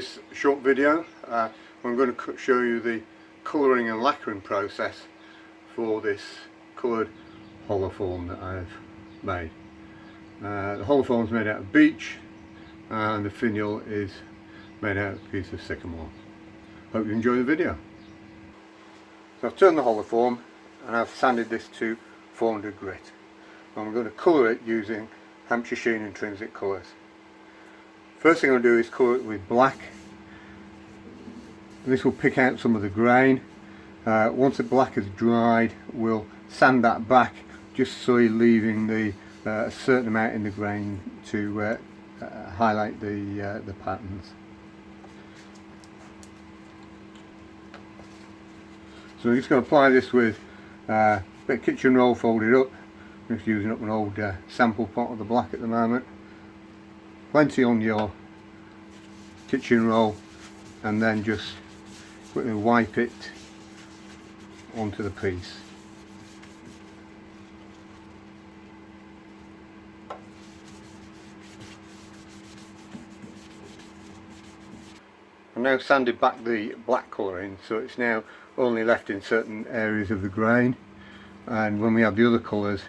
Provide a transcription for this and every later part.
this short video. I'm going to show you the colouring and lacquering process for this coloured hollow form that I've made. The hollow form is made out of beech and the finial is made out of a piece of sycamore. Hope you enjoy the video. So I've turned the hollow form and I've sanded this to 400 grit. I'm going to colour it using Hampshire Sheen intrinsic colours. First thing I'm going to do is colour it with black. This will pick out some of the grain. Once the black has dried, we'll sand that back just so you're leaving a certain amount in the grain to highlight the patterns. So I'm just going to apply this with a bit of kitchen roll folded up. I'm just using up an old sample pot of the black at the moment. Plenty on your kitchen roll, and then just quickly wipe it onto the piece. I've now sanded back the black colouring, so it's now only left in certain areas of the grain, and when we have the other colours,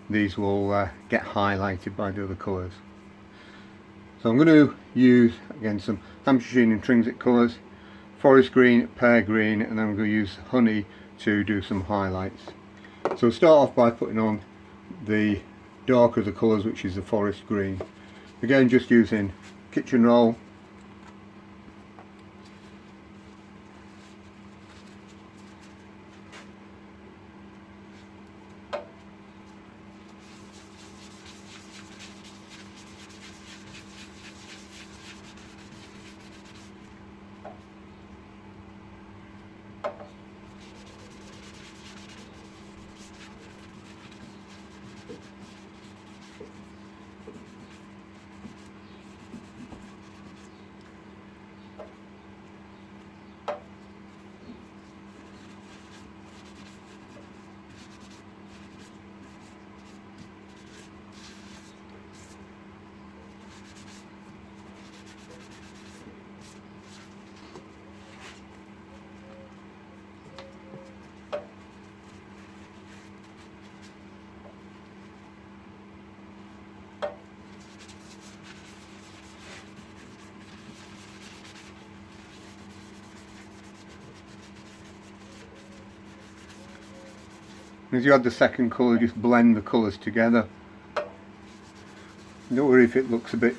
these will get highlighted by the other colours. So I'm going to use again some Hampshire Sheen intrinsic colours, forest green, pear green, and then I'm going to use honey to do some highlights. So we'll start off by putting on the darker of the colours, which is the forest green. Again, just using kitchen roll. As you add the second colour, just blend the colours together. Don't worry if it looks a bit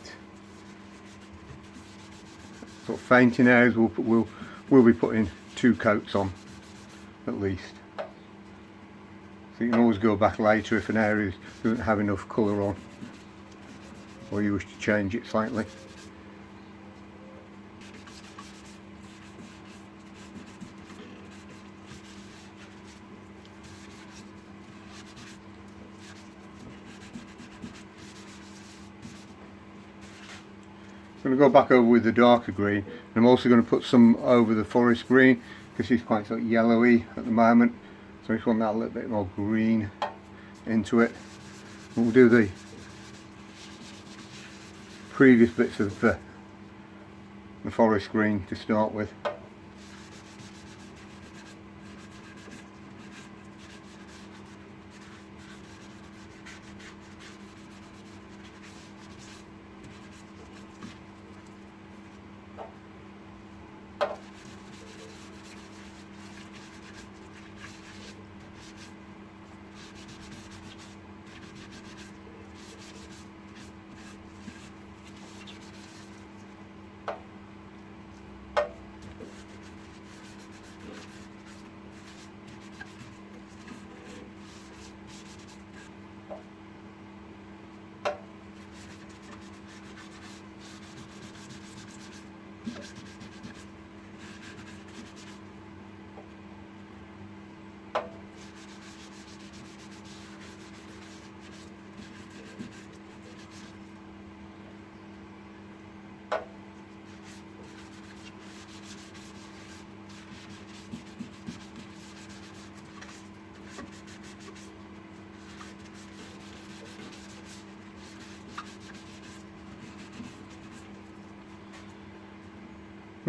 sort of faint in areas. We'll be putting 2 coats on at least. So you can always go back later if an area doesn't have enough colour on, or you wish to change it slightly. I'm going to go back over with the darker green, and I'm also going to put some over the forest green because it's quite sort of yellowy at the moment, so I just want that a little bit more green into it. And we'll do the previous bits of the forest green to start with.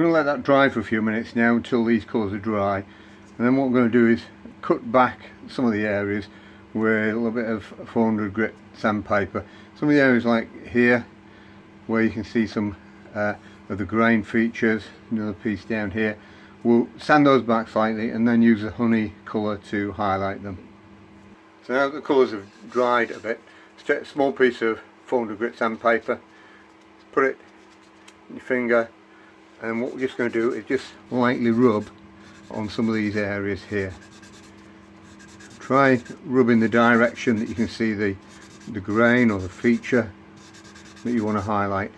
I'm going to let that dry for a few minutes now until these colours are dry, and then what I'm going to do is cut back some of the areas with a little bit of 400 grit sandpaper. Some of the areas like here where you can see some of the grain features, another piece down here, we'll sand those back slightly and then use the honey colour to highlight them. So now that the colours have dried a bit, take a small piece of 400 grit sandpaper, put it in your finger, and what we're just going to do is just lightly rub on some of these areas here. Try rubbing the direction that you can see the grain or the feature that you want to highlight.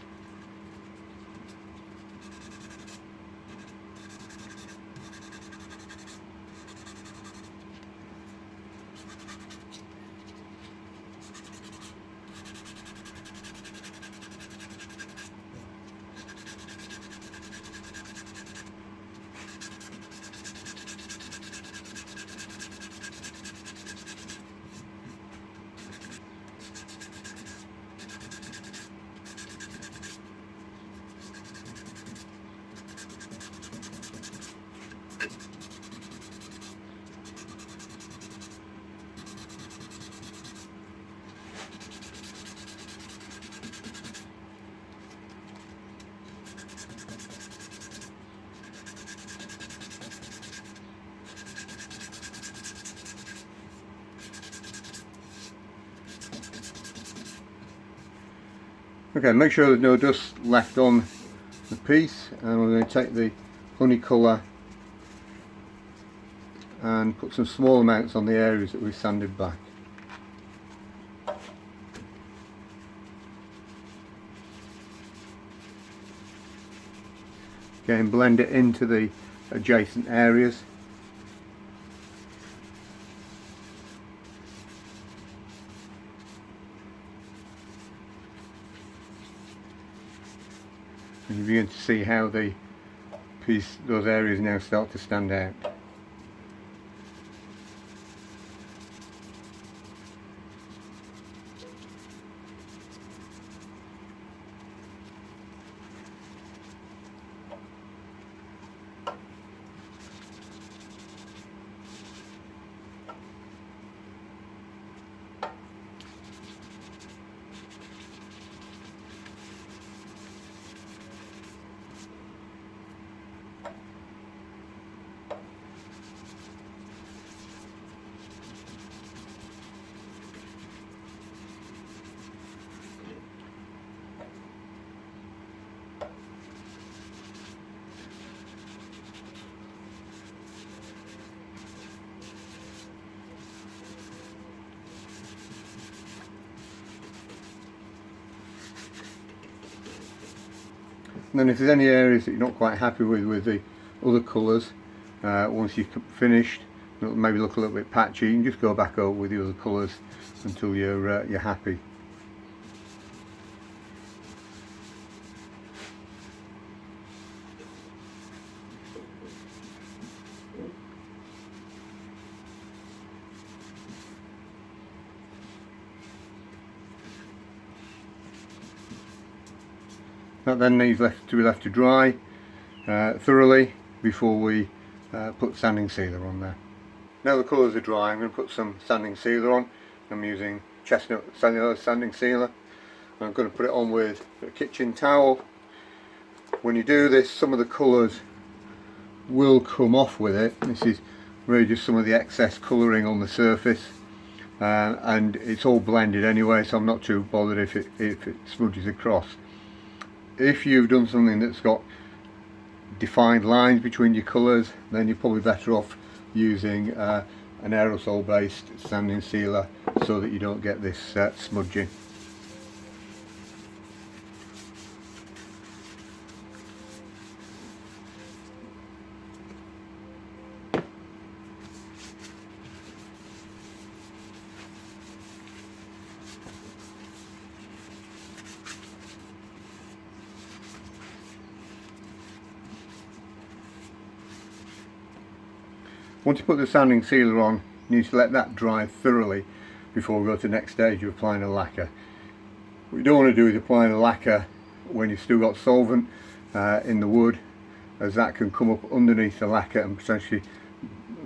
Okay, make sure there's no dust left on the piece, and we're going to take the honey colour and put some small amounts on the areas that we've sanded back. Again, blend it into the adjacent areas. And you begin to see how the those areas now start to stand out. And then if there's any areas that you're not quite happy with the other colours, once you've finished, it'll maybe look a little bit patchy, you can just go back over with the other colours until you're happy. That then needs to be left to dry thoroughly before we put sanding sealer on there. Now the colours are dry, I'm going to put some sanding sealer on. I'm using chestnut cellulose sanding sealer. I'm going to put it on with a kitchen towel. When you do this, some of the colours will come off with it. This is really just some of the excess colouring on the surface, and it's all blended anyway, so I'm not too bothered if it smudges across. If you've done something that's got defined lines between your colours, then you're probably better off using an aerosol based sanding sealer so that you don't get this smudging. Once you put the sanding sealer on, you need to let that dry thoroughly before we go to the next stage of applying a lacquer. What you don't want to do is applying a lacquer when you've still got solvent in the wood. as that can come up underneath the lacquer and potentially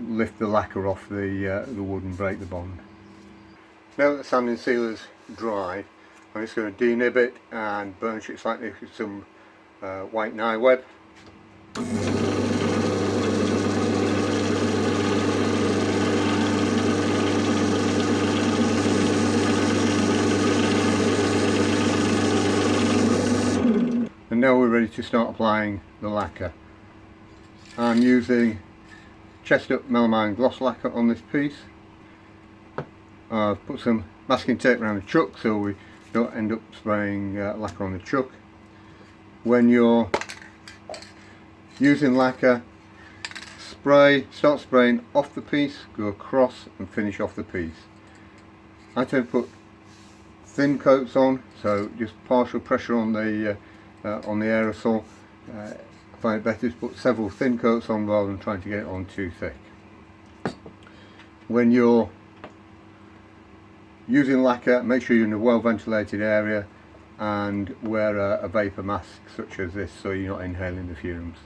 lift the lacquer off the wood and break the bond. Now that the sanding sealer's dry, I'm just going to denib it and burnish it slightly with some white nye web. And now we're ready to start applying the lacquer. I'm using chestnut melamine gloss lacquer on this piece. I've put some masking tape around the chuck so we don't end up spraying lacquer on the chuck. When you're using lacquer, start spraying off the piece, go across and finish off the piece. I tend to put thin coats on, so just partial pressure on the aerosol. I find it better to put several thin coats on rather than trying to get it on too thick. When you're using lacquer, make sure you're in a well ventilated area and wear a vapour mask such as this so you're not inhaling the fumes.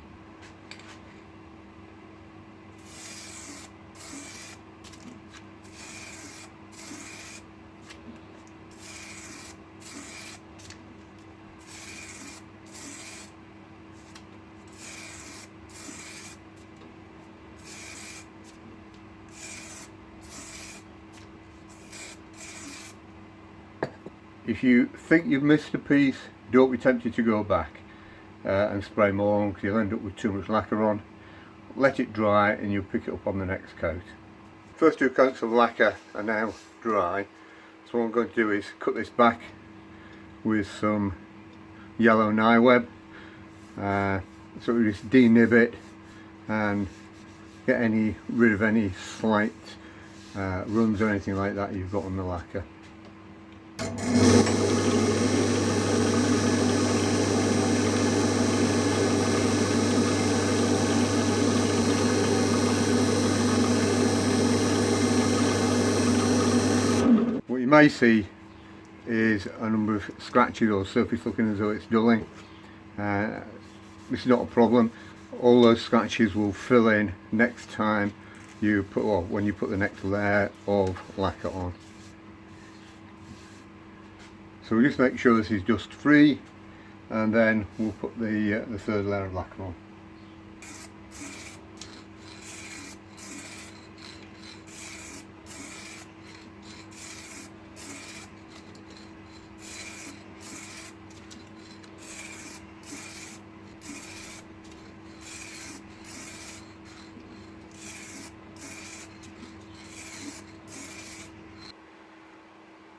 If you think you've missed a piece, don't be tempted to go back and spray more on, because you'll end up with too much lacquer on. Let it dry and you'll pick it up on the next coat. First two coats of lacquer are now dry, so what I'm going to do is cut this back with some yellow nye web, so we just denib it and get rid of any slight runs or anything like that you've got on the lacquer. What you may see is a number of scratches or surface looking as though it's dulling. This is not a problem. All those scratches will fill in next time you put, or when you put the next layer of lacquer on. So we just make sure this is dust free, and then we'll put the third layer of lacquer on.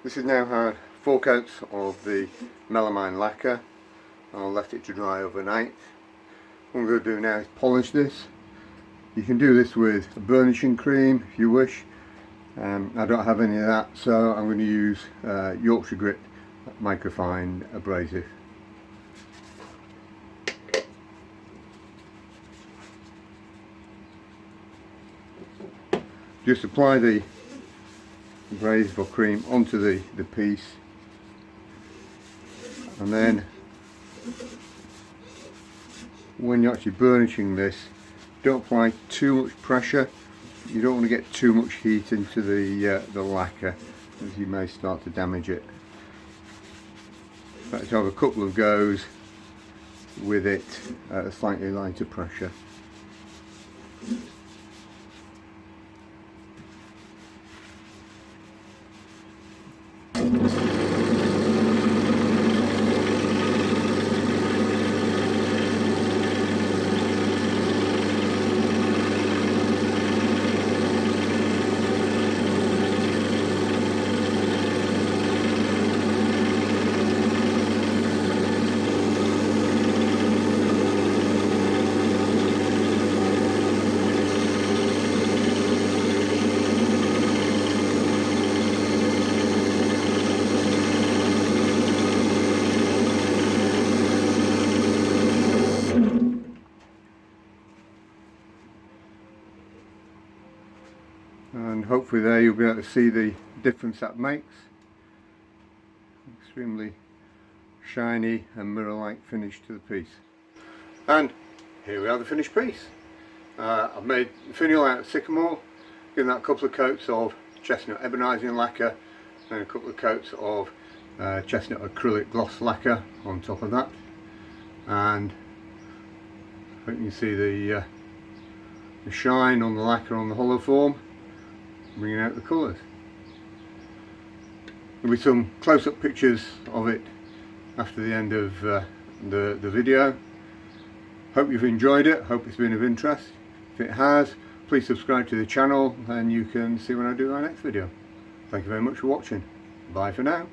This has now had 4 coats of the melamine lacquer. I'll let it to dry overnight. What I'm going to do now is polish this. You can do this with a burnishing cream if you wish. I don't have any of that, so I'm going to use Yorkshire Grit microfine abrasive. Just apply the abrasive or cream onto the piece, and then when you're actually burnishing this, don't apply too much pressure. You don't want to get too much heat into the lacquer, as you may start to damage it. But to have a couple of goes with it at a slightly lighter pressure. And hopefully there you'll be able to see the difference that makes. Extremely shiny and mirror-like finish to the piece. And here we have the finished piece. I've made the finial out of sycamore, given that a couple of coats of chestnut ebonising lacquer and a couple of coats of chestnut acrylic gloss lacquer on top of that, and I hope you can see the shine on the lacquer on the hollow form, bringing out the colours. There'll be some close-up pictures of it after the end of the video. Hope you've enjoyed it, hope it's been of interest. If it has, please subscribe to the channel and you can see when I do my next video. Thank you very much for watching. Bye for now.